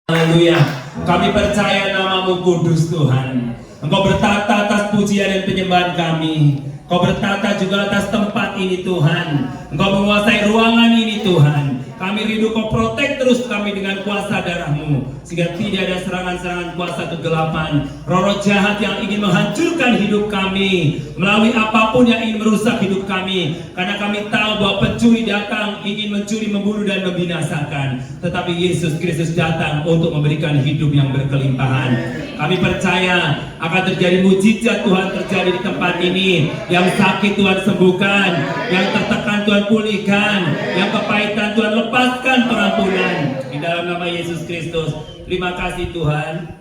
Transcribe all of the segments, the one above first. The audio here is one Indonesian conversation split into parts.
Haleluya. Kami percaya nama-Mu kudus Tuhan. Engkau bertata atas pujian dan penyembahan kami. Engkau bertata juga atas tempat ini Tuhan. Engkau menguasai ruangan ini Tuhan. Kami rindu Kau protek terus kami dengan kuasa darah-Mu, sehingga tidak ada serangan-serangan kuasa kegelapan, roh-roh jahat yang ingin menghancurkan hidup kami melalui apapun yang ingin merusak hidup kami. Karena kami tahu bahwa pencuri datang ingin mencuri, membunuh dan membinasakan, tetapi Yesus Kristus datang untuk memberikan hidup yang berkelimpahan. Kami percaya akan terjadi mujizat Tuhan terjadi di tempat ini. Yang sakit Tuhan sembuhkan, yang tertekan Tuhan pulihkan, yang kepahitan Tuhan lepaskan pengampunan di dalam nama Yesus Kristus. Terima kasih Tuhan.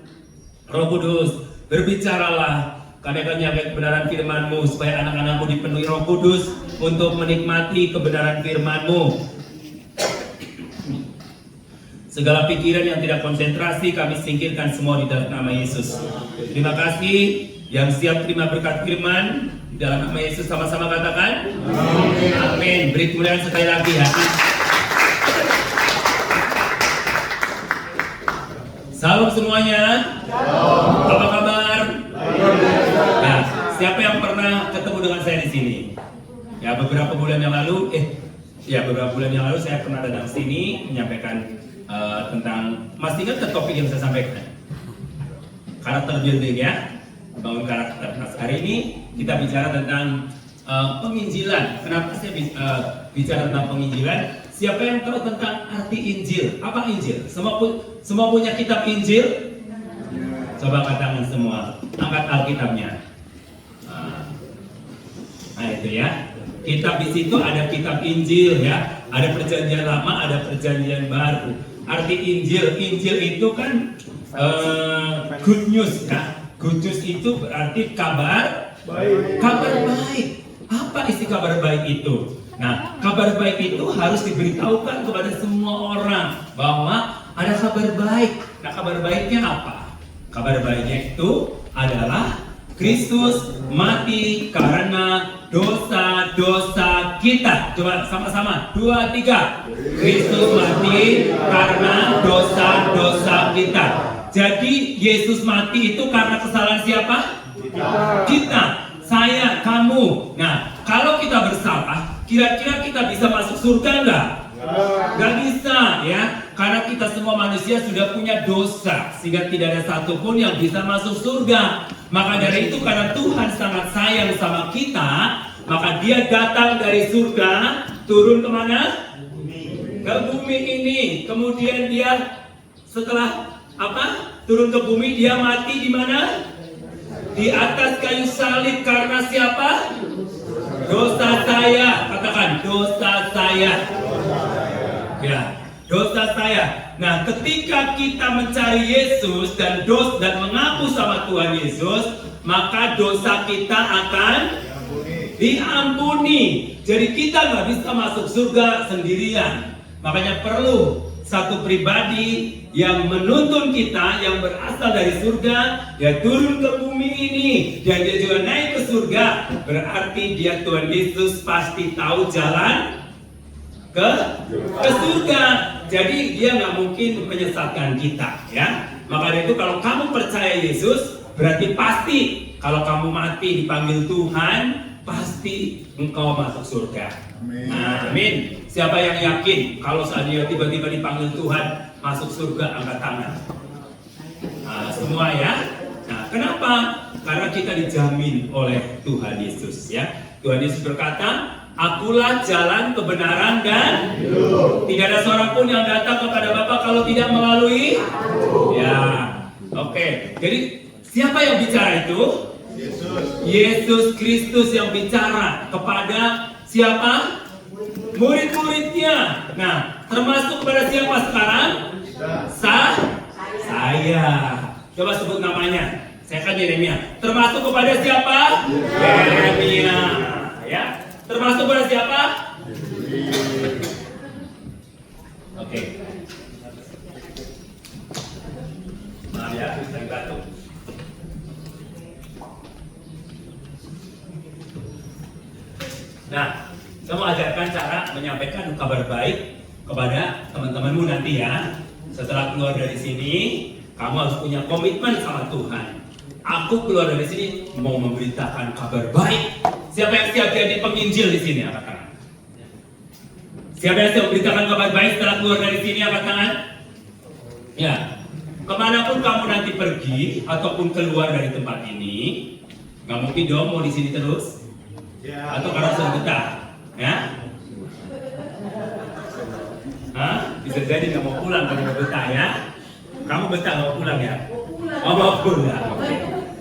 Roh Kudus, berbicaralah. Kami akan menyampaikan kebenaran firman-Mu supaya anak-anak-Mu dipenuhi Roh Kudus untuk menikmati kebenaran firman-Mu. Segala pikiran yang tidak konsentrasi kami singkirkan semua di dalam nama Yesus. Terima kasih yang siap terima berkat firman di dalam nama Yesus, sama-sama katakan amin. Amin. Beri kemuliaan sekali lagi ya. Salam semuanya. Salam. Apa kabar? Nah, siapa yang pernah ketemu dengan saya di sini? Ya, beberapa bulan yang lalu saya pernah datang sini menyampaikan tentang, masih ingat topik yang saya sampaikan? Karakter building ya, bangun karakter. Nah, hari ini kita bicara tentang penginjilan. Kenapa saya bicara tentang penginjilan? Siapa yang tahu tentang arti Injil? Apa Injil? Semua punya kitab Injil? Coba angkat tangan semua, angkat Alkitabnya. Nah itu ya, kitab di situ ada kitab Injil ya, ada perjanjian lama, ada perjanjian baru. Arti Injil itu kan good news ya. Good news itu berarti kabar baik. Kabar baik. Apa isi kabar baik itu? Nah, kabar baik itu harus diberitahukan kepada semua orang bahwa ada kabar baik. Nah, kabar baiknya apa? Kabar baiknya itu adalah Kristus mati karena dosa-dosa kita. Coba sama-sama, 2, 3. Kristus mati karena dosa-dosa kita. Jadi Yesus mati itu karena kesalahan siapa? Kita. Saya, kamu. Nah, kalau kita bersalah, kira-kira kita bisa masuk surga enggak? Enggak bisa ya. Karena kita semua manusia sudah punya dosa, sehingga tidak ada satupun yang bisa masuk surga. Maka dari itu, karena Tuhan sangat sayang sama kita, maka Dia datang dari surga, turun kemana? Ke bumi ini. Kemudian Dia setelah turun ke bumi, Dia mati di mana? Di atas kayu salib. Karena siapa? Dosa saya. Katakan, dosa saya. Ya, dosa saya. Nah, ketika kita mencari Yesus dan mengaku sama Tuhan Yesus, maka dosa kita akan diampuni. Jadi kita nggak bisa masuk surga sendirian. Makanya perlu satu pribadi yang menuntun kita, yang berasal dari surga, dia turun ke bumi ini, dan dia juga naik ke surga. Berarti dia, Tuhan Yesus, pasti tahu jalan ke surga. Jadi dia nggak mungkin menyesatkan kita ya. Maka dari itu, kalau kamu percaya Yesus, berarti pasti kalau kamu mati dipanggil Tuhan, pasti engkau masuk surga. Amin. Nah, amin. Siapa yang yakin kalau seandainya tiba-tiba dipanggil Tuhan masuk surga, angkat tangan. Nah, semua ya. Nah, kenapa? Karena kita dijamin oleh Tuhan Yesus ya. Tuhan Yesus berkata, Akulah jalan, kebenaran, dan hidup. Tidak ada seorang pun yang datang kepada Bapa kalau tidak melalui Aku. Ya, oke. Jadi siapa yang bicara itu? Yesus Kristus yang bicara kepada siapa? Murid-muridnya. Nah, termasuk kepada siapa sekarang? Saya. Coba sebut namanya. Saya kan Yeremia. Termasuk kepada siapa? Yeremia. Ya. Termasuk pada siapa? Oke. Maaf ya, saya batuk. Nah, saya mau ajarkan cara menyampaikan kabar baik kepada teman-temanmu nanti ya. Setelah keluar dari sini, kamu harus punya komitmen sama Tuhan. Aku keluar dari sini mau memberitakan kabar baik. Siapa yang siap jadi penginjil di sini? Angkat tangan. Siapa yang siap memberitakan kabar baik setelah keluar dari sini? Angkat tangan. Ya, kemanapun kamu nanti pergi ataupun keluar dari tempat ini, nggak mungkin dong mau di sini terus. Atau karena sudah betah, ya? Hah? Bisa jadi nggak mau pulang karena betah ya? Kamu betah nggak mau pulang ya? Oh, mau pulang.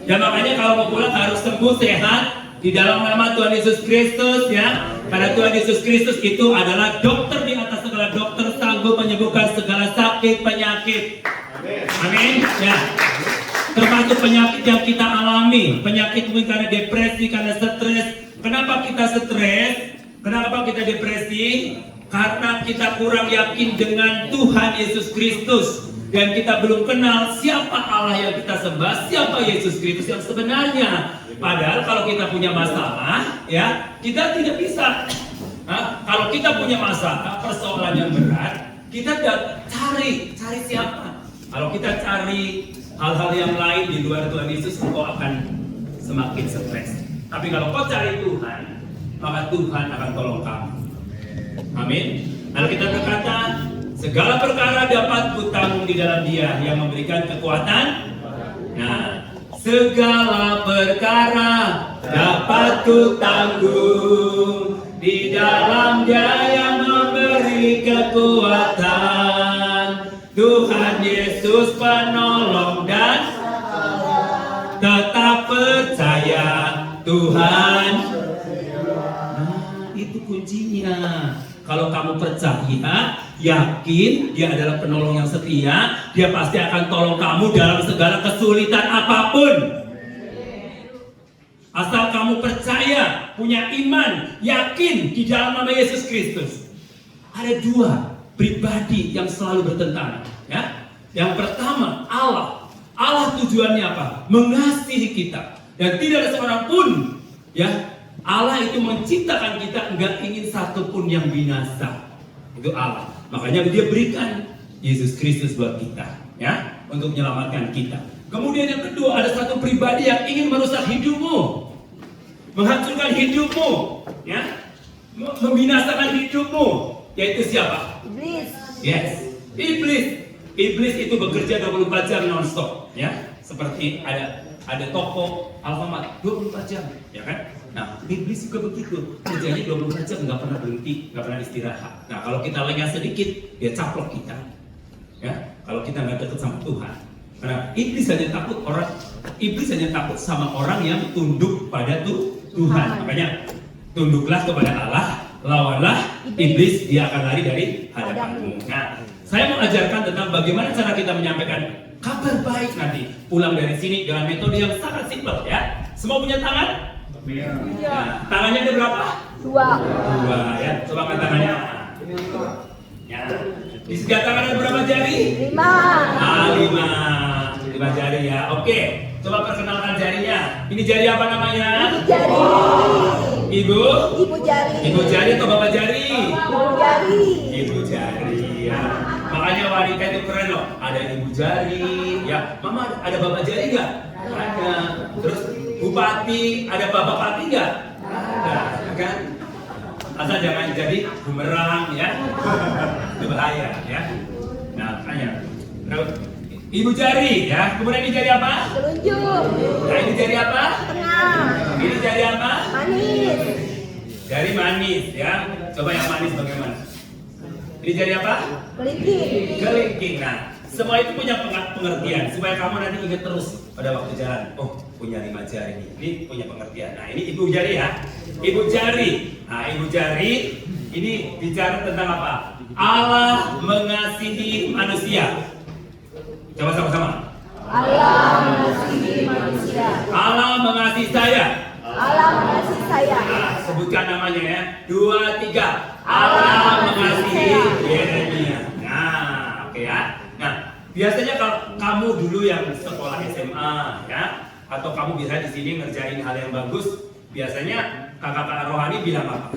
Ya makanya kalau mau pulang harus sembuh sehat di dalam nama Tuhan Yesus Kristus ya. Karena Tuhan Yesus Kristus itu adalah dokter di atas segala dokter, sanggup menyembuhkan segala sakit penyakit. Amin. Ya. Termasuk penyakit yang kita alami, penyakit mungkin karena depresi, karena stres. Kenapa kita stres? Kenapa kita depresi? Karena kita kurang yakin dengan Tuhan Yesus Kristus. Dan kita belum kenal siapa Allah yang kita sembah, siapa Yesus Kristus yang sebenarnya. Padahal kalau kita punya masalah, ya kita tidak bisa. Kalau kita punya masalah, persoalan yang berat, kita cari siapa. Kalau kita cari hal-hal yang lain di luar Tuhan Yesus, kau akan semakin stres. Tapi kalau kau cari Tuhan, maka Tuhan akan tolong kamu. Amin. Lalu kita berkata, segala perkara dapat kutanggung di dalam Dia yang memberikan kekuatan. Nah, segala perkara dapat kutanggung di dalam Dia yang memberi kekuatan. Tuhan Yesus penolong dan tetap percaya Tuhan. Nah, itu kuncinya. Kalau kamu percaya, yakin Dia adalah penolong yang setia, Dia pasti akan tolong kamu dalam segala kesulitan apapun. Asal kamu percaya, punya iman, yakin di dalam nama Yesus Kristus. Ada dua pribadi yang selalu bertentangan, ya. Yang pertama, Allah. Allah tujuannya apa? Mengasihi kita. Dan tidak ada seorang pun, ya, Allah itu menciptakan kita enggak ingin satupun yang binasa. Itu Allah. Makanya Dia berikan Yesus Kristus buat kita, ya, untuk menyelamatkan kita. Kemudian yang kedua, ada satu pribadi yang ingin merusak hidupmu, menghancurkan hidupmu, ya, membinasakan hidupmu, yaitu siapa? Iblis. Yes, iblis. Iblis itu bekerja 24 jam non-stop, ya. Seperti ada toko Alfamart 24 jam, ya kan? Nah, iblis juga begitu, kerjanya 24 jam, nggak pernah berhenti, nggak pernah istirahat. Nah, kalau kita lengah sedikit, dia caplok kita, ya. Kalau kita nggak dekat sama Tuhan, karena iblis hanya takut sama orang yang tunduk pada Tuhan. Makanya tunduklah kepada Allah, lawanlah iblis, dia akan lari dari hadapanmu. Nah, saya mau ajarkan tentang bagaimana cara kita menyampaikan kabar baik nanti pulang dari sini dengan metode yang sangat simpel, ya. Semua punya tangan? Nah, tangannya ada berapa? Dua, ya. Coba angkat tangannya. Ya. Di sebelah tangan ada berapa jari? 5. 5 jari ya. Oke. Coba perkenalkan jarinya. Ini jari apa namanya? Jari. Ibu jari. Ibu jari atau bapak jari? Ibu jari. Ibu jari ya. Makanya wanita itu keren loh. Ada ibu jari, ya. Mama ada bapak jari nggak? Ada. Terus bupati, ada bapak pati nggak? Ada, kan? Asal jangan jadi bumerang ya. Itu bahaya ya. Nah, makanya. Terus ibu jari ya. Kemudian ini jari apa? Telunjuk. Nah, ini jari apa? Tengah. Ini jari apa? Manis. Jari manis ya. Coba yang manis bagaimana? Ini jari apa? Kelingking. Kelingking. Nah, semua itu punya pengertian supaya kamu nanti ingat terus pada waktu jalan. Oh, punya 5 jari nih. Ini punya pengertian. Nah, ini ibu jari ya. Ibu jari. Nah, ibu jari ini bicara tentang apa? Allah mengasihi manusia. Coba sama-sama. Allah mengasihi manusia. Allah mengasihi saya. Allah mengasihi saya. Nah, sebutkan namanya ya. 2, 3. Allah mengasihi Yeremia. Nah, oke ya. Nah, biasanya kalau kamu dulu yang sekolah SMA ya, atau kamu bisa di sini ngerjain hal yang bagus, biasanya kakak-kakak rohani bilang apa?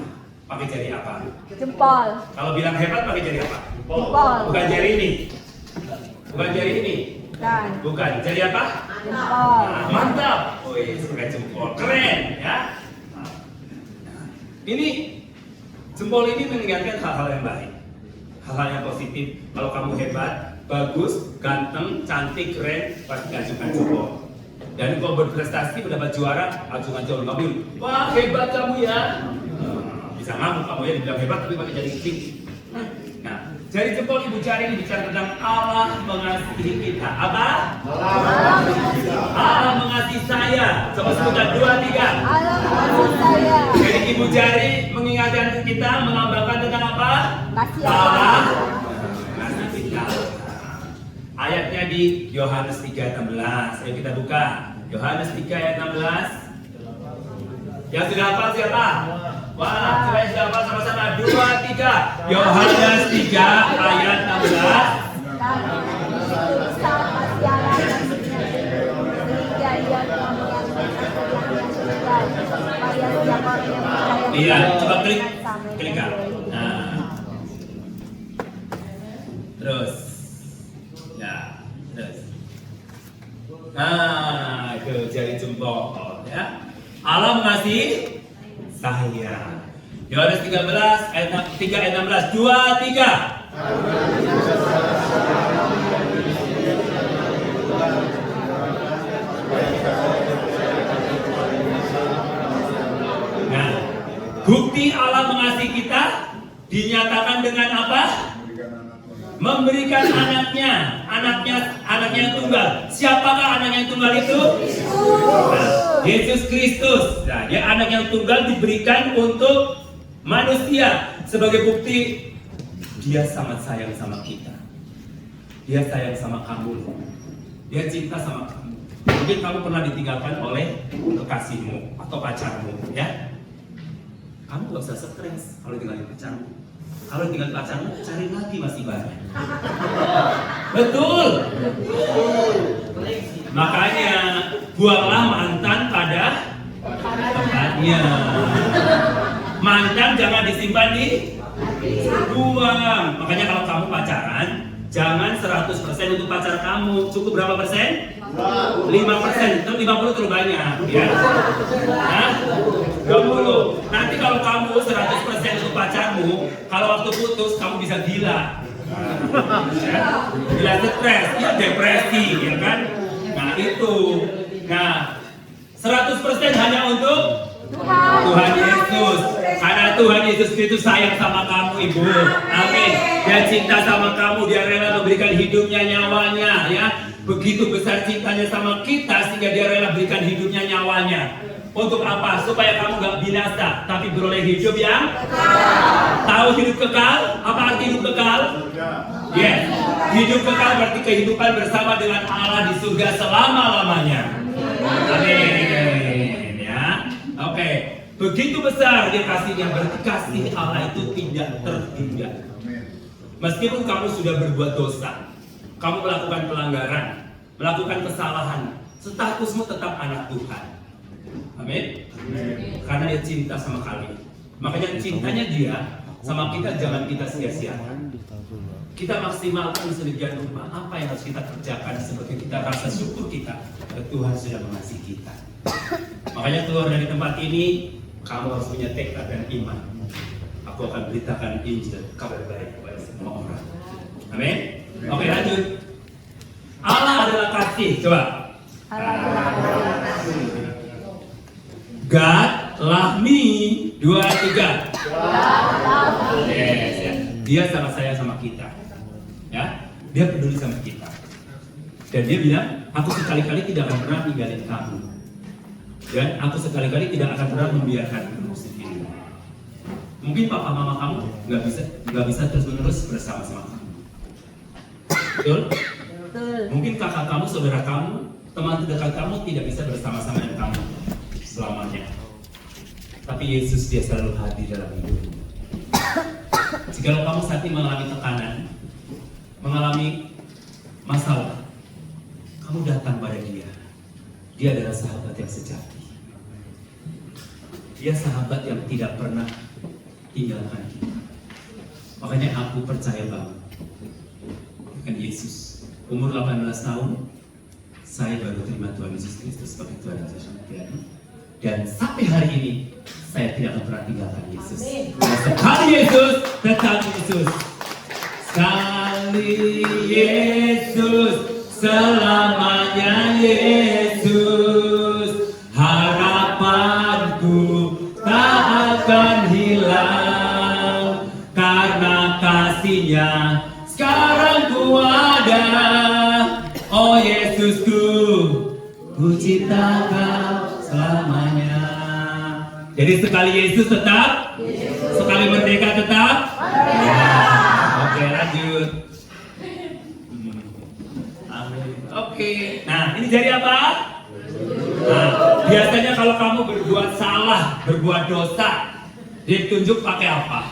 Pakai jari apa? Jempol. Kalau bilang hebat pakai jari apa? Jempol. Bukan jari ini. Bukan jari ini. Dan Bukan. Jari apa? jempol. Nah, mantap. Wih, pakai jempol. Keren ya. Nah, ini jempol ini mengingatkan hal-hal yang baik. Hal-hal yang positif. Kalau kamu hebat, bagus, ganteng, cantik, keren, pasti acungkan jempol. Dan kalau berprestasi mendapat juara, acungkan jempol. Kamu, wah hebat kamu ya. Bisa ngamuk kamu ya, dibilang hebat tapi pakai jari tinggi. Nah, jari jempol ibu jari ini bicara tentang Allah mengasihi kita. Apa? Allah mengasihi saya. Coba sebutkan 2, 3. Allah mengasihi saya. Jadi ibu jari mengingatkan kita, melambangkan tentang apa? Kasih Allah Allah. mengasihi kita. Ayatnya di Yohanes 3 ayat 16. Ayo kita buka. Yohanes 3 ayat 16. Yang sudah hafal siapa? Wah, coba yang sudah hafal sama-sama. 2, 3. Yohanes 3 ayat 16. Dan itu bisa kasih Allah dan sehingga ia telah mengantarkan yang surga supaya setiap orang yang percaya Iya, coba klik. sampai Klik. ke Nah. Terus. Ya, terus. Nah, itu jari jempol ya. Allah mengasihi saya. Yohanes 13 ayat 3 ayat 16. 2, 3. Nah, bukti Allah mengasihi kita dinyatakan dengan apa? Memberikan anaknya yang tunggal. Siapakah anak yang tunggal itu? Nah, Yesus Kristus. Nah, dia anak yang tunggal diberikan untuk manusia sebagai bukti dia sangat sayang sama kita. Dia sayang sama kamu. Dia cinta sama kamu. Mungkin kamu pernah ditinggalkan oleh kekasihmu atau pacarmu, ya. Kamu gak usah stres kalau tinggalin pacarmu. Kalau tinggal pacarmu, cari lagi masih banyak. Betul. Makanya buanglah mantan pada tempatnya. Mantan jangan disimpan di buang. Makanya kalau kamu pacaran, jangan 100% untuk pacar kamu. Cukup berapa persen? 5%. Itu 50 terlalu banyak, ya. Nah, 20. Nanti kalau kamu 100% untuk pacarmu, kalau waktu putus kamu bisa gila. Ya. Gila stres, ya depresi, ya kan? Nah, itu. Nah, 100% hanya untuk Tuhan Yesus. Karena Tuhan Yesus itu sayang sama kamu, Ibu. Amin. Dia cinta sama kamu, dia rela memberikan hidupnya, nyawanya, ya. Begitu besar cintanya sama kita sehingga dia rela berikan hidupnya, nyawanya. Untuk apa? Supaya kamu gak binasa, tapi beroleh hidup yang tahu hidup kekal? Apa arti hidup kekal? Yes. Hidup kekal berarti kehidupan bersama dengan Allah di surga selama-lamanya. Amin. Ya. Oke. Begitu besar dia kasihnya, berarti kasih Allah itu tidak terhingga. Meskipun kamu sudah berbuat dosa, kamu melakukan pelanggaran, melakukan kesalahan, statusmu tetap anak Tuhan. Amin. Karena dia cinta sama kalian. Makanya cintanya dia sama kita jangan kita sia-siakan. Kita maksimalkan sedemikian rupa apa yang harus kita kerjakan sebagai kita rasa syukur kita Tuhan sudah mengasihi kita. Makanya keluar dari tempat ini kamu harus punya tekad dan iman. Aku akan beritakan Injil, kabar baik kepada semua orang. Amin. Oke, lanjut. Allah adalah kasih. Coba. God love me. 2, 3. Yes, ya. Dia sangat sayang sama kita. Ya, dia peduli sama kita. Dan dia bilang, aku sekali-kali tidak akan pernah tinggalin kamu. Dan aku sekali-kali tidak akan pernah membiarkan kamu sendiri. Mungkin papa mama kamu nggak bisa terus-menerus bersama-sama kamu. Betul? Mungkin kakak kamu, saudara kamu, teman terdekat kamu tidak bisa bersama-sama dengan kamu selamanya. Tapi Yesus dia selalu hadir dalam hidupmu. Jika kamu saat ini mengalami tekanan, mengalami masalah, kamu datang pada dia. Dia adalah sahabat yang sejati. Dia sahabat yang tidak pernah tinggalkan kita. Makanya aku percaya banget dengan Yesus. umur 18 tahun, saya baru terima Tuhan Yesus Kristus sebagai Tuhan dan Juru Selamat. Dan sampai hari ini, saya tidak akan pernah tinggalkan Yesus. Sekali Yesus, tetap Yesus. Sekali Yesus, selamanya Yesus. Harapanku tak akan hilang, karena kasih-Nya sekarang ku ada. Oh Yesusku, ku cinta Kau selamanya. Jadi sekali Yesus tetap, sekali merdeka tetap. Ya. Oke, lanjut. Amin. Oke. Nah, ini jadi apa? Nah, biasanya kalau kamu berbuat salah, berbuat dosa, ditunjuk pakai apa?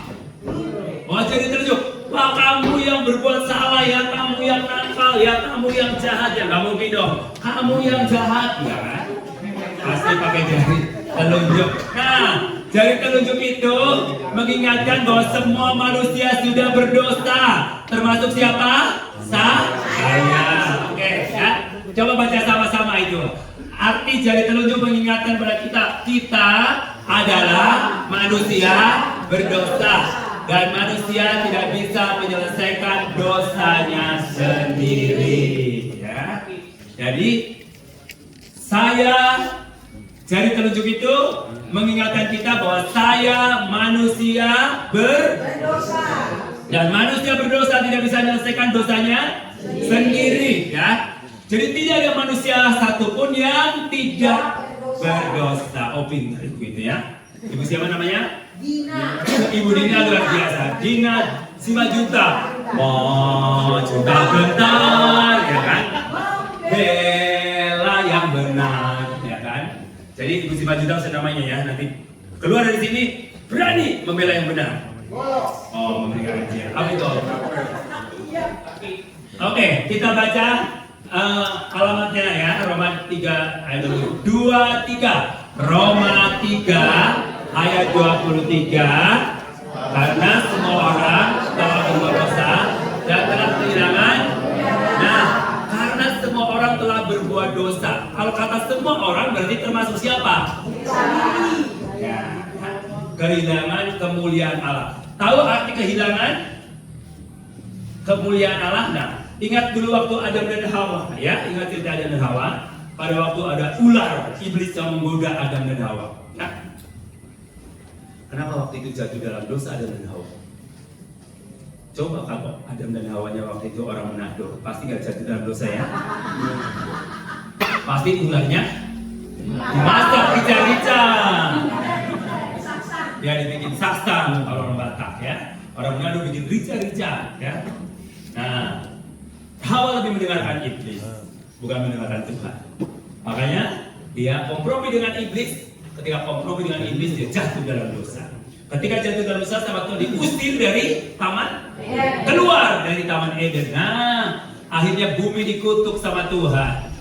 Oh, jadi ditunjuk. Wah, kamu yang berbuat salah ya, kamu yang nakal ya, kamu yang jahat ya, nggak mungkin dong. Kamu yang jahat ya kan? Pasti pakai jari telunjuk. Nah, jari telunjuk itu mengingatkan bahwa semua manusia sudah berdosa, termasuk siapa? Saya. Oke, ya. Coba baca sama-sama itu. Arti jari telunjuk mengingatkan pada kita adalah manusia berdosa. Dan manusia tidak bisa menyelesaikan dosanya sendiri. Ya. Jadi jari telunjuk itu mengingatkan kita bahwa saya manusia berdosa. Dan manusia berdosa tidak bisa menyelesaikan dosanya sendiri. Ya. Jadi tidak ada manusia satupun yang tidak berdosa. Oh, pintar itu ya. Ibu siapa namanya? Dina. Ibu Dina luar biasa. Dina 5 juta. Oh, juta bentar, ya kan? Bela yang benar, ya kan? Jadi Ibu 5 juta sudah namanya ya. Nanti keluar dari sini berani membela yang benar. Oh, memberikan aja. Apa itu? Oke, kita baca alamatnya ya. Roma 3 ayat 23. Roma 3 ayat 23. Karena semua orang telah berbuat dosa dan telah kehilangan. Nah, karena semua orang telah berbuat dosa. Kalau kata semua orang berarti termasuk siapa? Ya, kehilangan kemuliaan Allah. Tahu arti kehilangan kemuliaan Allah? Nah, ingat dulu waktu Adam dan Hawa, ya, ingat cerita Adam dan Hawa. Pada waktu ada ular, iblis yang menggoda Adam dan Hawa. Nah, kenapa waktu itu jatuh dalam dosa Adam dan Hawa? Coba kalau Adam dan Hawanya waktu itu orang Manado, pasti nggak jatuh dalam dosa ya? Pasti ularnya dimasak rica-rica. Ya dibikin saksang kalau orang Batak ya. Orang Manado bikin rica-rica ya. Nah, Hawa lebih mendengarkan iblis, bukan mendengarkan Tuhan. Makanya dia kompromi dengan iblis. Ketika kompromi dengan iblis, dia jatuh dalam dosa. Ketika jatuh dalam dosa, sama Tuhan diusir dari taman, keluar dari taman Eden. Nah, akhirnya bumi dikutuk sama Tuhan.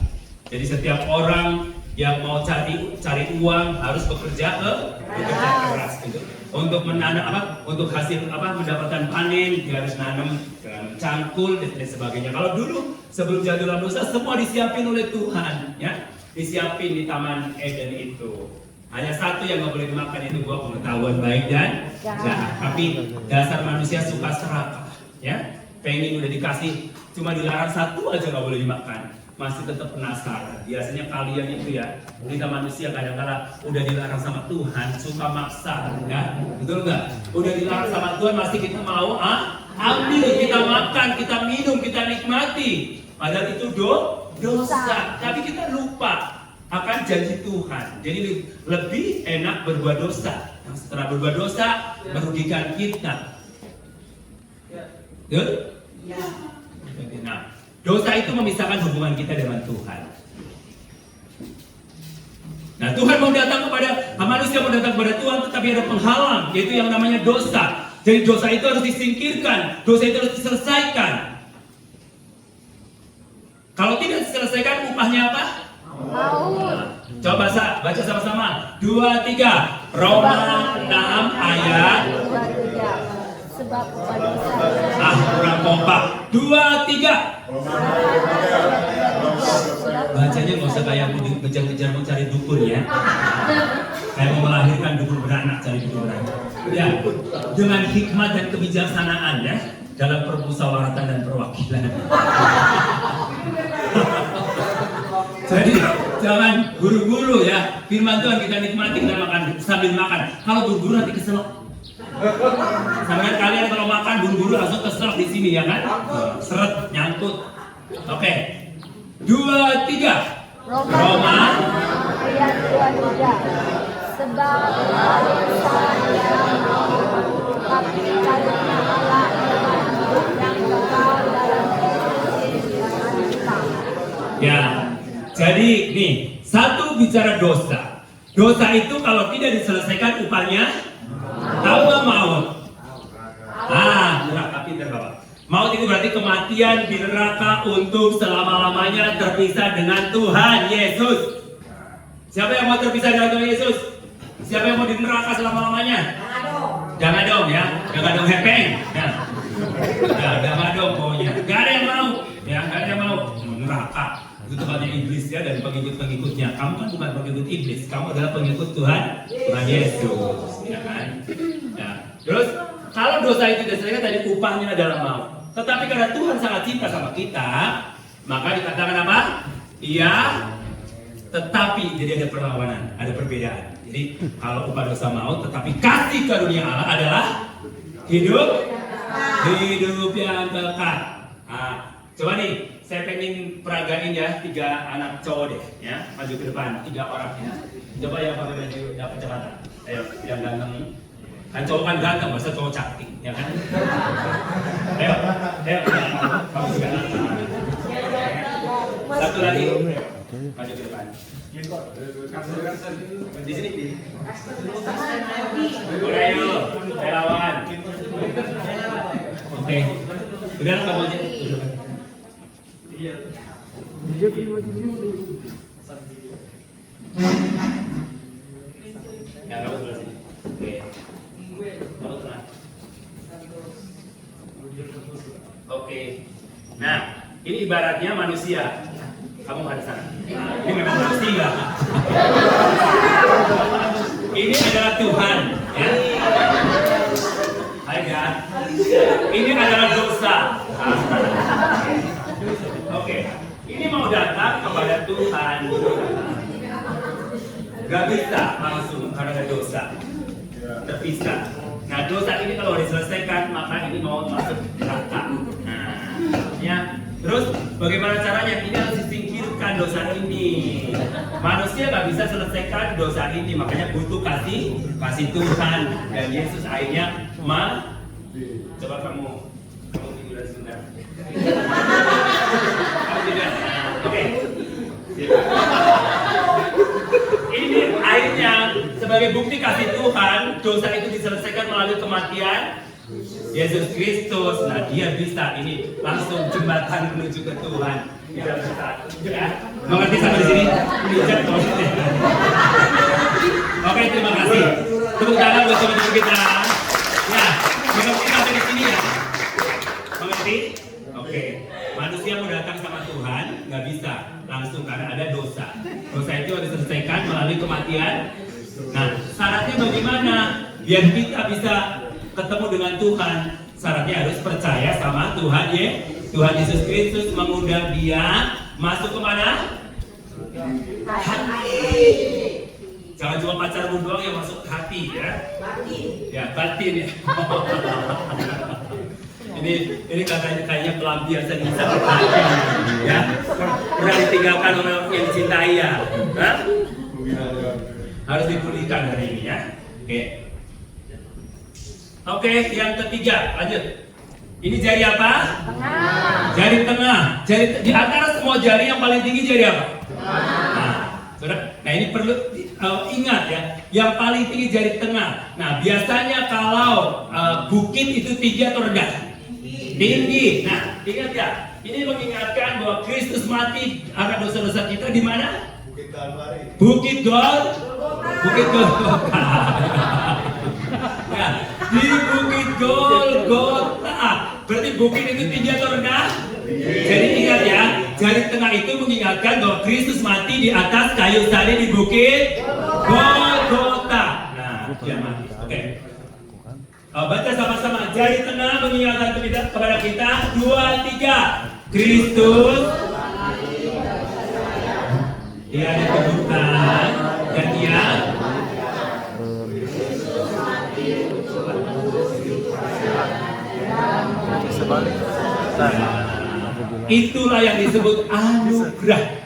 Jadi setiap orang yang mau cari uang harus bekerja keras gitu. Untuk menanam untuk hasil mendapatkan panen, dia harus nanam dengan cangkul dan sebagainya. Kalau dulu sebelum jatuh dalam dosa, semua disiapin oleh Tuhan, ya, disiapin di taman Eden itu. Hanya satu yang nggak boleh dimakan, itu buah pengetahuan baik dan jahat. Tapi dasar manusia suka serakah, ya. Pengen udah dikasih, cuma dilarang satu aja nggak boleh dimakan, masih tetap penasaran. Biasanya kalian itu ya, kita manusia kadang-kadang udah dilarang sama Tuhan, suka maksa, ya, betul nggak? Udah dilarang sama Tuhan, masih kita mau ambil, kita makan, kita minum, kita nikmati. Padahal itu dosa. Tapi kita lupa akan janji Tuhan. Jadi lebih enak berbuat dosa. Yang setelah berbuat dosa merugikan kita. Betul? Ya. Nah, dosa itu memisahkan hubungan kita dengan Tuhan. Nah, Tuhan mau datang kepada manusia, mau datang kepada Tuhan, tetapi ada penghalang, yaitu yang namanya dosa. Jadi dosa itu harus disingkirkan, dosa itu harus diselesaikan. Kalau tidak diselesaikan, upahnya apa? Maut. Coba baca sama-sama. 2-3. Roma 6 ayat. Sebab upah dosa. Kurang kompak. 2, 3. Bacanya nggak usah kayak mau kejar-kejar mau cari dukun ya. Kayak mau melahirkan dukun beranak, cari dukun beranak. Ya, dengan hikmat dan kebijaksanaan ya dalam permusyawaratan dan perwakilan. Jadi jangan buru-buru ya. Firman Tuhan kita nikmati kita makan sambil makan. Kalau buru-buru nanti kesel. Sampai kalian kalau makan buru-buru langsung kesel di sini ya kan? Seret nyangkut. Oke. 2, 3. Roma ayat 23. Sebab saya mau, tapi karunia Allah yang kekal dalam kita. ya. Jadi nih, satu bicara dosa. Dosa itu kalau tidak diselesaikan upahnya tahu nggak maut? Neraka, pintar Bapak. Maut itu berarti kematian di neraka untuk selama-lamanya terpisah dengan Tuhan Yesus. Siapa yang mau terpisah dengan Tuhan Yesus? Siapa yang mau di neraka selama-lamanya? Jangan dong ya, jangan dong hepeng. Ya, jangan dong pokoknya. Gak ada yang mau, ya gak ada yang mau. Neraka itu tempatnya iblis ya dan pengikut-pengikutnya. Kamu kan bukan pengikut iblis, kamu adalah pengikut Tuhan Yesus, ya kan? Ya. Terus kalau dosa itu diselesaikan tadi upahnya adalah maut. Tetapi karena Tuhan sangat cinta sama kita, maka dikatakan apa? Iya, tetapi jadi ada perlawanan, ada perbedaan. Jadi kalau upah dosa maut, tetapi kasih karunia Allah adalah hidup yang kekal. Coba nih, saya pengen peragain ya 3 anak cowok deh, ya maju ke depan 3 orang ya. Coba yang pakai baju dapat cepat. Ayo, yang ganteng. Kan cowok kan ganteng, masa cowok cantik, ya kan? Ayo, kamu juga. Satu lagi, maju ke depan. Di sini. Ayo, relawan. Oke, udah kamu aja. Ya, kamu sebelah sini. Oke. Kamu tenang. Oke. Nah, ini ibaratnya manusia. Kamu ada sana. Ini memang manusia. Ini adalah Tuhan, ya. Hai God. Ini adalah dosa. Oke. Ini mau datang kepada Tuhan. Gak bisa langsung karena ada dosa. Terpisah. Nah, dosa ini kalau diselesaikan maka ini mau masuk neraka. Nah, ya. Terus bagaimana caranya? Ini harus disingkirkan dosa ini. Manusia nggak bisa selesaikan dosa ini, makanya butuh kasih Tuhan. Dan Yesus akhirnya coba kamu tiduran sebentar. Kamu tidak. Oke. Ini akhirnya sebagai bukti kasih Tuhan, dosa itu diselesaikan melalui kematian Yesus Kristus. Nah, dia bisa ini langsung jembatan menuju ke Tuhan. Tidak bisa, ya. Mengerti sampai di sini? Oke, terima kasih. Tepuk tangan buat teman-teman kita. Ya, mengerti sampai di sini ya? Mengerti? Oke. Manusia mau datang sama Tuhan nggak bisa langsung karena ada dosa. Dosa itu harus diselesaikan melalui kematian. Nah, syaratnya bagaimana? Biar kita bisa ketemu dengan Tuhan, syaratnya harus percaya sama Tuhan ya. Tuhan Yesus Kristus mengundang dia masuk kemana? Hati. Jangan cuma pacarmu doang yang masuk hati ya. Batin. Ya, batin ya. ini katanya kayaknya pelampiasan bisa bertanya ya. Pernah ditinggalkan orang yang dicintai ya. Hah? Harus dipulihkan hari ini ya. Oke, yang ketiga, lanjut. Ini jari apa? Tengah. Jari tengah. Jari di antara semua jari yang paling tinggi jari apa? Nah, ini perlu ingat ya. Yang paling tinggi jari tengah. Nah, biasanya kalau bukit itu tinggi atau rendah? Tinggi. Nah, ingat ya. Ini mengingatkan bahwa Kristus mati akan dosa-dosa kita di mana? Bukit Golgota. Ya, di Bukit Golgota. Berarti bukit itu tinggi atau rendah? Jadi ingat ya, jari tengah itu mengingatkan bahwa Kristus mati di atas kayu salib di bukit Golgota. Nah, dia mati. Oke. Baca sama-sama. Jari tengah mengingatkan kepada kita. 2, 3. Kristus. Dia dikuburkan dan dia itulah yang disebut anugerah.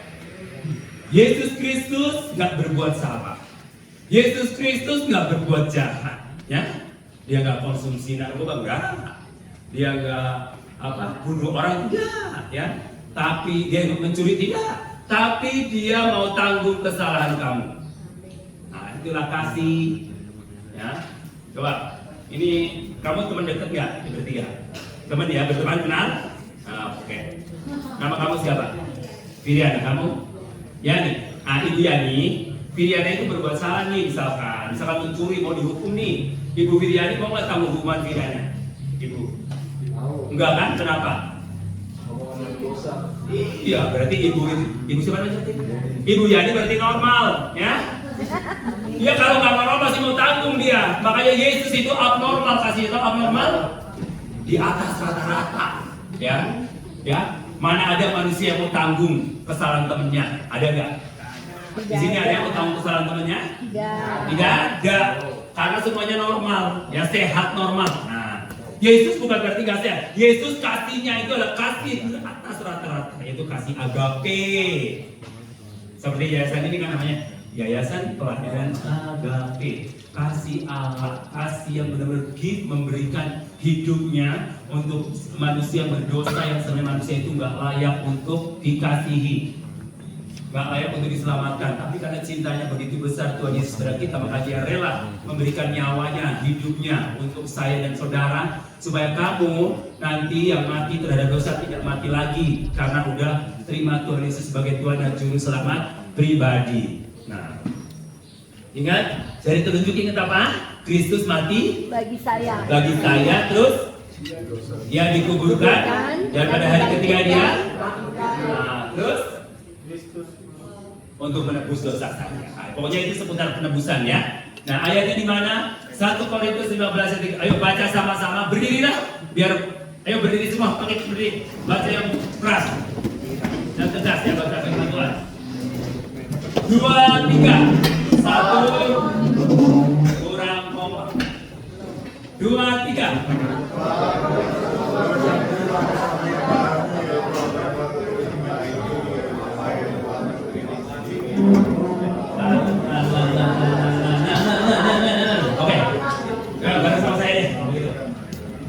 Yesus Kristus nggak berbuat salah. Yesus Kristus nggak berbuat jahat, ya. Dia nggak konsumsi narkoba, enggak. Dia nggak bunuh orang, tidak, ya. Tapi dia mencuri, tidak. Tapi dia mau tanggung kesalahan kamu. Nah, itulah kasih, ya. Coba, ini kamu teman dekat nggak? Ini bertiga. Teman ya, berteman kenal? Oke. Nama kamu siapa? Viriana, kamu? Yani. Ibu Yani. Viriana itu berbuat salah nih, misalkan mencuri, mau dihukum nih. Ibu Viriani mau nggak tanggung hukuman Viriana? Ibu? Enggak kan? Kenapa? Iya, berarti ibu siapa namanya? Ibu Yani berarti normal, ya? Dia kalau nggak normal pasti mau tanggung dia. Makanya Yesus itu abnormal, kasih itu abnormal di atas rata-rata, ya. Mana ada manusia yang mau tanggung kesalahan temennya? Ada nggak? Di sini ada yang mau tanggung kesalahan temennya? Tidak ada, karena semuanya normal, ya, sehat normal. Nah, Yesus bukan berarti gak sehat. Yesus kasihnya itu adalah kasih di atas rata-rata, yaitu kasih agape. Seperti yayasan ini kan namanya Yayasan Pelayanan Agape. Kasih Allah, kasih yang benar-benar memberikan hidupnya untuk manusia berdosa yang sebenarnya manusia itu nggak layak untuk dikasihi, nggak layak untuk diselamatkan. Tapi karena cintanya begitu besar Tuhan Yesus kepada kita, maka Dia rela memberikan nyawanya, hidupnya untuk saya dan saudara, supaya kamu nanti yang mati terhadap dosa tidak mati lagi, karena udah terima Tuhan Yesus sebagai Tuhan dan Juru Selamat pribadi. Nah, ingat, jadi telunjuk ingat apa? Kristus mati bagi saya, terus Dia dikuburkan, dan pada hari ketiga Dia, terus untuk menebus dosa saya. Nah, pokoknya itu seputar penebusan, ya. Nah, ayatnya di mana? 1 Korintus 15 ayat 3. Ayo baca sama-sama, berdirilah, biar ayo berdiri semua, pakai berdiri, baca yang keras dan tegas, ya, baca firman Tuhan. 2, 3, 1, kurang kompak. 2, 3.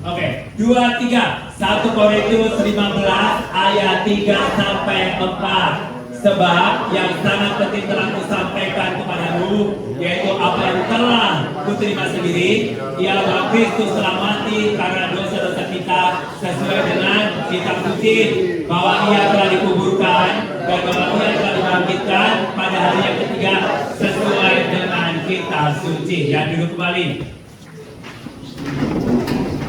Oke, 2, 3. 1 Korintus 15 ayat 3 sampai 4. Sebab yang sangat penting telah kusampaikan kepadamu, yaitu apa yang telah kuterima sendiri, ialah bahwa Kristus telah mati karena dosa-dosa kita sesuai dengan kitab suci, bahwa Ia telah dikuburkan dan bahwa Ia telah dibangkitkan pada hari yang ketiga sesuai dengan kitab suci. Ya, duduk kembali.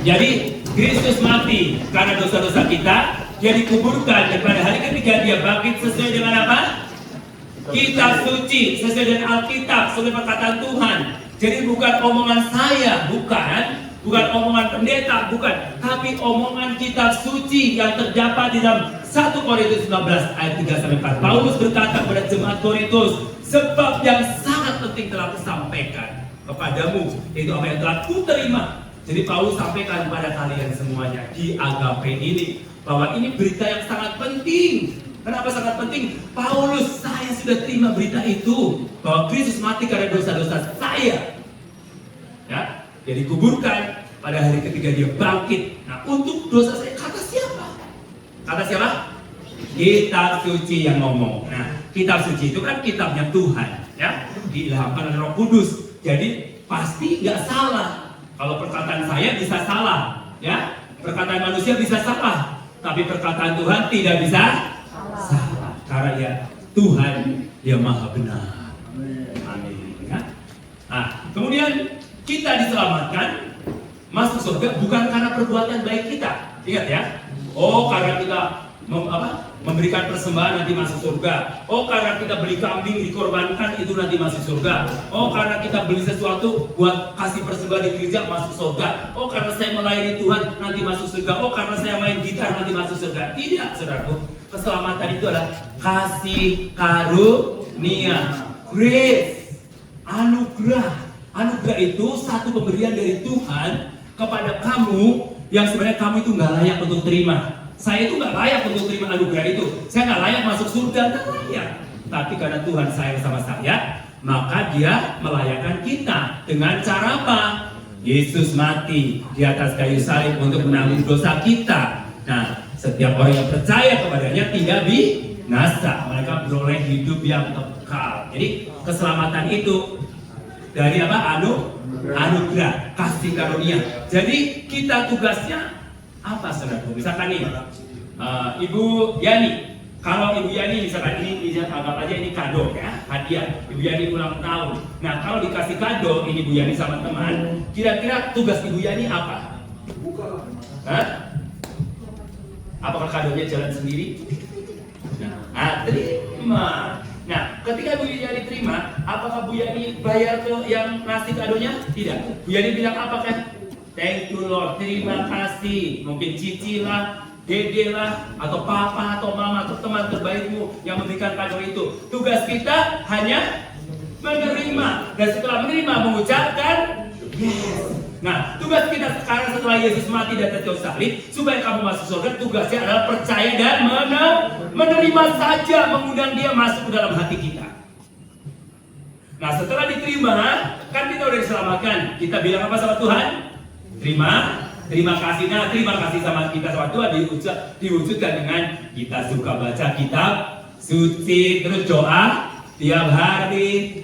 Jadi Kristus mati karena dosa-dosa kita, Dia dikuburkan, dan pada hari ketiga Dia bangkit sesuai dengan apa? Kitab suci, sesuai dengan Alkitab, sesuai perkataan Tuhan. Jadi bukan omongan saya, bukan omongan pendeta, bukan, tapi omongan kitab suci yang terdapat di dalam 1 Korintus 15 ayat 3 sampai 4. Paulus berkata kepada jemaat Korintus, sebab yang sangat penting telah kusampaikan kepadamu, yaitu apa yang telah kuterima. Jadi Paulus sampaikan kepada kalian semuanya di agape ini, bahwa ini berita yang sangat penting. Kenapa sangat penting? Paulus, saya sudah terima berita itu, bahwa Kristus mati karena dosa-dosa saya. Ya, Dia dikuburkan, pada hari ketiga Dia bangkit. Nah, untuk dosa saya, kata siapa? Kata siapa? Kitab suci yang ngomong. Nah, kitab suci itu kan kitabnya Tuhan, ya, diilhamkan oleh Roh Kudus. Jadi pasti nggak salah. Kalau perkataan saya bisa salah, ya, perkataan manusia bisa salah, tapi perkataan Tuhan tidak bisa salah. Karena ya Tuhan, Dia maha benar. Amin. Ya? Nah, kemudian kita diselamatkan masuk surga bukan karena perbuatan baik kita. Ingat ya. Oh, karena kita memberikan persembahan nanti masuk surga. Oh, karena kita beli kambing dikorbankan itu nanti masuk surga. Oh, karena kita beli sesuatu buat kasih persembahan di gereja masuk surga. Oh, karena saya melayani Tuhan nanti masuk surga. Oh, karena saya main gitar nanti masuk surga. Tidak, saudaraku. Keselamatan itu adalah kasih karunia, grace, anugerah. Anugerah itu satu pemberian dari Tuhan kepada kamu yang sebenarnya kamu itu nggak layak untuk terima. Saya itu nggak layak untuk terima anugerah itu. Saya nggak layak masuk surga, nggak layak. Tapi karena Tuhan sayang sama saya, maka Dia melayakkan kita dengan cara apa? Yesus mati di atas kayu salib untuk menanggung dosa kita. Nah, setiap orang yang percaya kepadanya tidak binasa, mereka beroleh hidup yang kekal. Jadi keselamatan itu dari apa? Anugerah, kasih karunia. Jadi kita tugasnya apa, saudaraku? Misalkan nih, Ibu Yani, kalau Ibu Yani misalkan ini anggap aja ini kado ya, hadiah. Ibu Yani ulang tahun. Nah, kalau dikasih kado ini Ibu Yani sama teman, kira-kira tugas Ibu Yani apa? Hah? Apakah kadonya jalan sendiri? Nah, terima. Nah, ketika Bu Yani terima, apakah Bu Yani bayar ke yang ngasih kadonya? Tidak. Bu Yani bilang apa kan? Thank you Lord, terima kasih. Mungkin Cici lah, Dede lah, atau Papa, atau Mama, atau teman terbaikmu yang memberikan kado itu. Tugas kita hanya menerima. Dan setelah menerima, mengucapkan yes. Nah, tugas kita sekarang setelah Yesus mati dan terjauh salib, supaya kamu masuk surga, tugasnya adalah percaya dan menerima saja, mengundang Dia masuk ke dalam hati kita. Nah, setelah diterima, kan kita udah diselamatkan. Kita bilang apa sama Tuhan? Terima kasih. Nah, terima kasih sama kita sama Tuhan diwujudkan dengan kita suka baca kitab suci, terus doa tiap hari,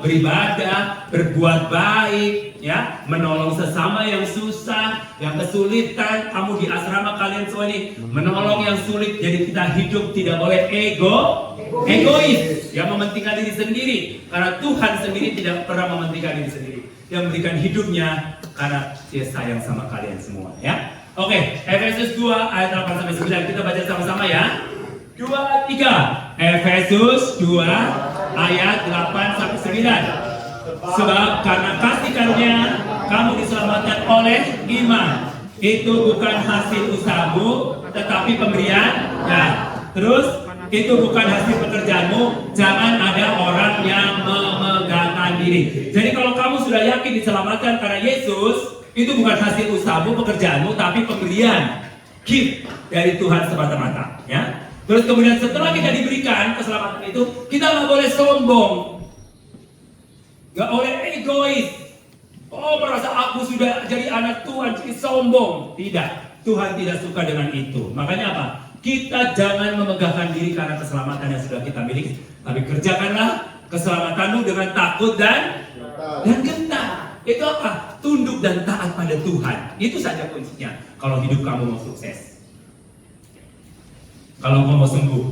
beribadah, berbuat baik, ya, menolong sesama yang susah, yang kesulitan. Kamu di asrama kalian semua ini menolong yang sulit. Jadi kita hidup tidak boleh egois, yang mementingkan diri sendiri. Karena Tuhan sendiri tidak pernah mementingkan diri sendiri. Yang memberikan hidupnya karena Dia sayang sama kalian semua, ya. Oke, Efesus 2 ayat 8-9 kita baca sama-sama ya. 2, 3. Efesus 2 ayat 8-9. Sebab karena kasih karunia kamu diselamatkan oleh iman. Itu bukan hasil usahamu, tetapi pemberian. Ya. Terus itu bukan hasil pekerjaanmu. Jangan ada orang yang memegahkan diri. Jadi kalau kamu sudah yakin diselamatkan karena Yesus, itu bukan hasil usahamu, pekerjaanmu, tapi pemberian, gift dari Tuhan semata-mata. Ya. Terus kemudian setelah kita diberikan keselamatan itu, kita nggak boleh sombong, nggak boleh egois. Oh, merasa aku sudah jadi anak Tuhan, jadi sombong. Tidak, Tuhan tidak suka dengan itu. Makanya apa? Kita jangan memegahkan diri karena keselamatan yang sudah kita miliki, tapi kerjakanlah keselamatanmu dengan takut dan gentar. Itu apa? Tunduk dan taat pada Tuhan. Itu saja kuncinya. Kalau hidup kamu mau sukses, kalau kamu mau sembuh,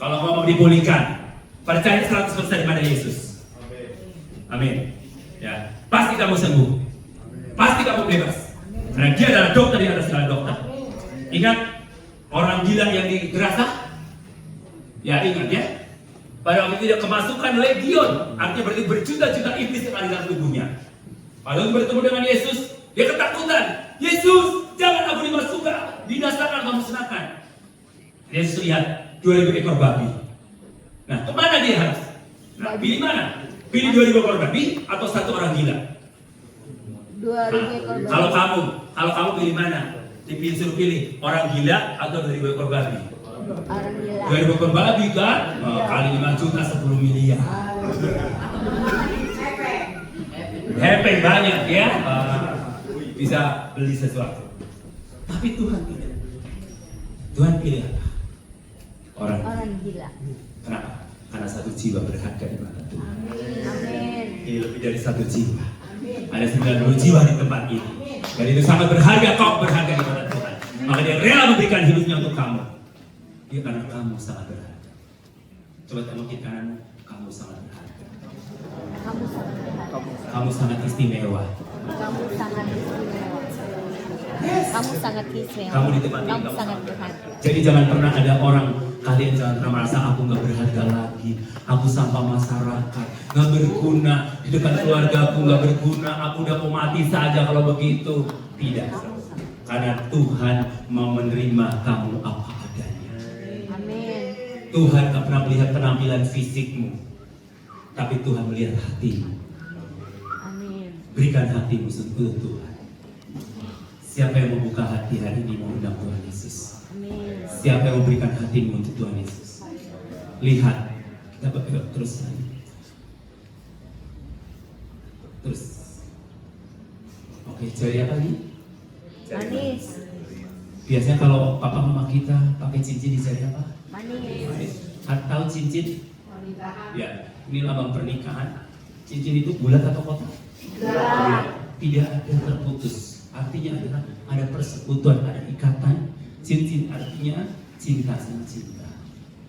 kalau kamu mau dipulihkan, percaya 100% pada Yesus. Amin. Ya, pasti kamu sembuh. Pasti kamu bebas. Karena Dia adalah dokter di atas segala dokter. Ingat orang gila yang di Gerasa? Ya, ingat ya. Pada waktu itu dia kemasukan legion, artinya berarti berjuta-juta iblis yang ada dalam tubuhnya. Pada waktu bertemu dengan Yesus, dia ketakutan. Yesus, jangan aku dimasukkan, binasakan kamu musnahkan. Yesus lihat 2000 ekor babi. Nah, kemana dia harus? Nah, pilih mana? Pilih 2000 ekor babi atau satu orang gila? 2000 ekor babi. Kalau kamu pilih mana? Suruh pilih orang gila atau 2000 ekor babi? Orang gila. 2000 ekor babi kan? Kali 5 juta 10 miliar. Hepeng banyak ya. Bisa beli sesuatu. Tapi Tuhan tidak. Tuhan pilih apa? Orang gila. Kenapa? Karena satu jiwa berharga di mata Tuhan. Amin. Ini lebih dari satu jiwa. Ada 90 jiwa di tempat ini. Dan itu sangat berharga, kau berharga di mata Tuhan. Maka Dia rela memberikan hidupnya untuk kamu. Dia karena kamu sangat berharga. Coba tengok kiri kananmu, kamu sangat berharga. Kamu sangat berharga. Kamu sangat istimewa. Kamu sangat istimewa. Kamu sangat istimewa. Kamu di tempat ini, Kamu kamu sangat sangat berharga. Jadi jangan pernah ada orang, kalian jangan pernah merasa aku nggak berharga lagi, aku sampah masyarakat, nggak berguna di dekat keluarga aku, nggak berguna, aku udah mau mati saja kalau begitu. Tidak, karena Tuhan mau menerima kamu apa adanya. Amin. Tuhan nggak pernah melihat penampilan fisikmu, tapi Tuhan melihat hatimu. Amin. Berikan hatimu untuk Tuhan. Siapa yang membuka hati hari ini mengundang Tuhan Yesus? Amin. Siapa yang memberikan hatimu untuk Tuhan Yesus? Lihat, kita bergerak terus lagi. Terus. Oke, jari apa lagi? Manis. Biasanya kalau papa mama kita pakai cincin di jari apa? Manis. Tahu cincin? Ya, ini lambang pernikahan. Cincin itu bulat atau kotak? Bulat. Tidak ada terputus. Artinya adalah ada persekutuan, ada ikatan. Cincin artinya cinta sama cinta.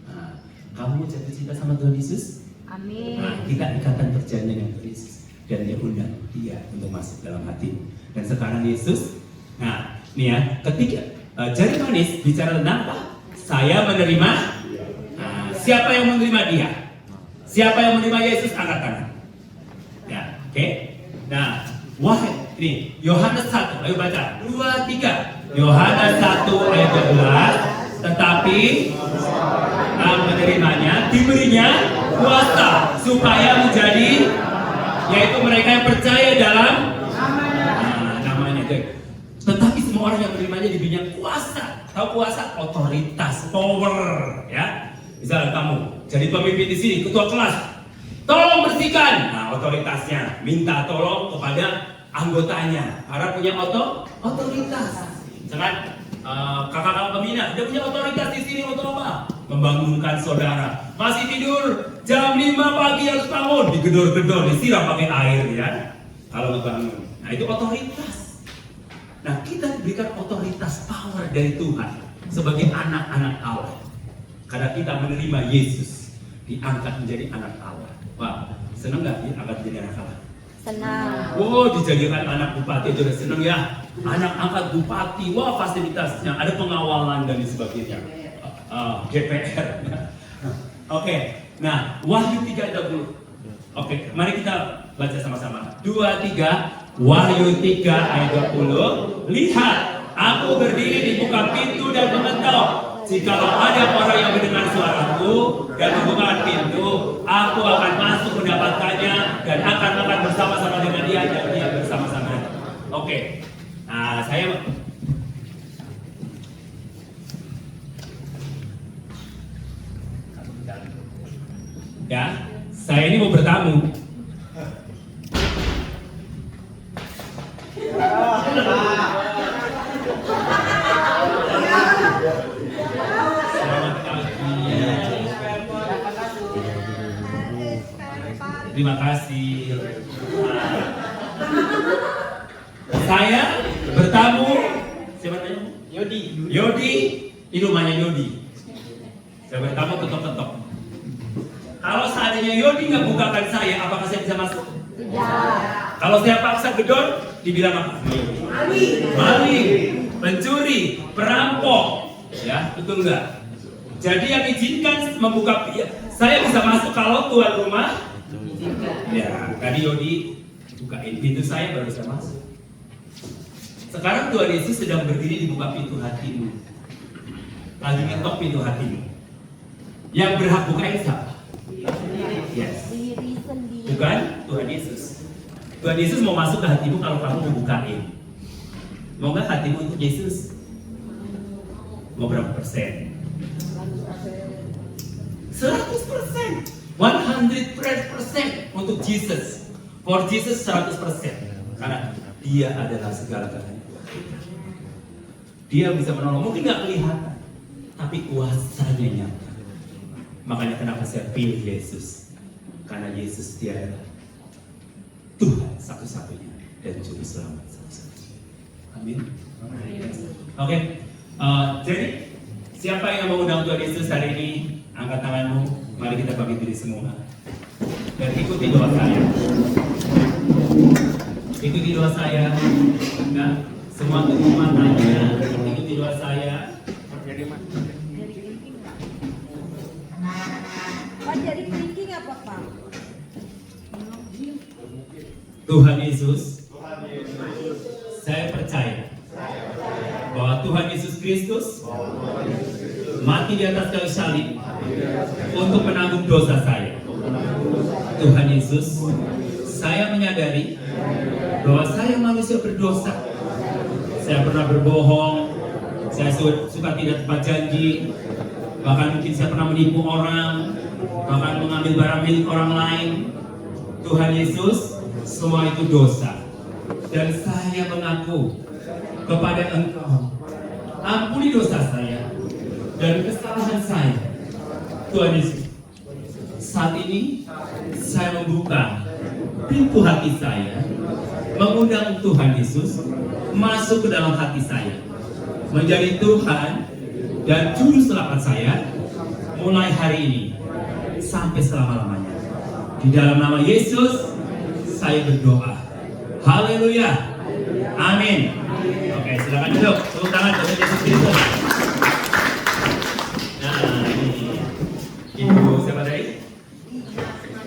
Nah, kamu jatuh cinta sama Tuhan Yesus? Amin. Nah, kita ikatan perjanjian dengan Tuhan Yesus. Dan dia undang dia untuk masuk dalam hatimu. Dan sekarang Yesus, nah ini ya, ketika jari manis bicara tentang apa? Saya menerima. Nah, siapa yang menerima dia? Siapa yang menerima Yesus? Angkat tangan. Ya, oke. Nah, wahai ini Yohanes 1, ayo baca 2, 3. Yohanes 1 ayat 12. Tetapi menerimanya diberinya kuasa supaya menjadi, yaitu mereka yang percaya dalam namanya. Tetapi semua orang yang menerimanya diberinya kuasa. Tahu kuasa? Otoritas, power, ya. Misalnya kamu jadi pemimpin di sini, ketua kelas, tolong bersihkan. Nah, otoritasnya minta tolong kepada anggotanya karena punya otoritas. Misalkan kakak-kakak pembina, dia punya otoritas di sini untuk apa? Membangunkan saudara. Masih tidur jam 5 pagi harus bangun, digedor-gedor, disiram pakai air, ya. Kalau ngebangun, nah itu otoritas. Nah, kita diberikan otoritas, power dari Tuhan sebagai anak-anak Allah. Karena kita menerima Yesus, diangkat menjadi anak Allah. Wah, senang nggak diangkat menjadi anak Allah? Senang. Wow, dijadikan anak bupati itu udah seneng ya. Anak angkat bupati, wah fasilitasnya, ada pengawalan dan sebagainya. DPR. Oke, nah Wahyu 3:20. Oke, mari kita baca sama-sama. 2, 3. Wahyu 3 ayat 20. Lihat, aku berdiri di muka pintu dan mengetok. Jikalau ada orang yang mendengar suaraku dan membuka pintu, aku akan masuk mendapatkannya dan akan makan bersama-sama dengan dia dan dia bersama-sama. Oke, nah saya ya, saya ini mau bertamu. Terima kasih. Saya bertamu. Siapa namanya? Yodi. Ini rumahnya Yodi. Saya bertamu ketok-ketok. Kalau seandainya Yodi nggak bukakan saya, apakah saya bisa masuk? Tidak. Kalau saya paksa gedor, dibilang apa? Maling, pencuri, perampok, ya betul nggak? Jadi yang izinkan membuka, saya bisa masuk kalau tuan rumah. Ya, tadi Yodi bukain pintu saya baru bisa masuk. Sekarang Tuhan Yesus sedang berdiri di buka pintu hatimu. Lagi ngetok pintu hatimu. Yang berhak bukain siapa? Yes. Diri sendiri. Bukan Tuhan Yesus. Tuhan Yesus mau masuk ke hatimu kalau kamu mau bukain. Mau nggak hatimu untuk Yesus? Mau berapa persen? 100%. 100% untuk Jesus. For Jesus 100%. Karena dia adalah segala-galanya. Dia bisa menolong. Mungkin nggak kelihatan, tapi kuasanya nyata. Makanya kenapa saya pilih Yesus? Karena Yesus dia adalah Tuhan satu-satunya dan Juru Selamat satu-satunya. Amin. Oke. Jadi siapa yang mau undang Tuhan Yesus hari ini? Angkat tanganmu. Mari kita bagi diri semua. Dan ikuti doa saya. Ikuti doa saya. Nah, Semua tutup matanya, ikuti doa saya. Pak, jadi kelingking apa, Pak? Tuhan Yesus, saya percaya bahwa Tuhan Yesus Kristus mati di atas kayu salib untuk menanggung dosa saya. Tuhan Yesus, saya menyadari bahwa saya manusia berdosa. Saya pernah berbohong, saya suka tidak tepat janji, bahkan mungkin saya pernah menipu orang, bahkan mengambil barang milik orang lain. Tuhan Yesus, semua itu dosa. Dan saya mengaku kepada Engkau, ampuni dosa saya dan kesalahan saya. Tuhan Yesus, saat ini saya membuka pintu hati saya, mengundang Tuhan Yesus masuk ke dalam hati saya, menjadi Tuhan dan juru selamat saya mulai hari ini sampai selama-lamanya. Di dalam nama Yesus saya berdoa. Haleluya. Amin. Oke, silakan duduk. Tepuk tangan untuk Yesus Kristus.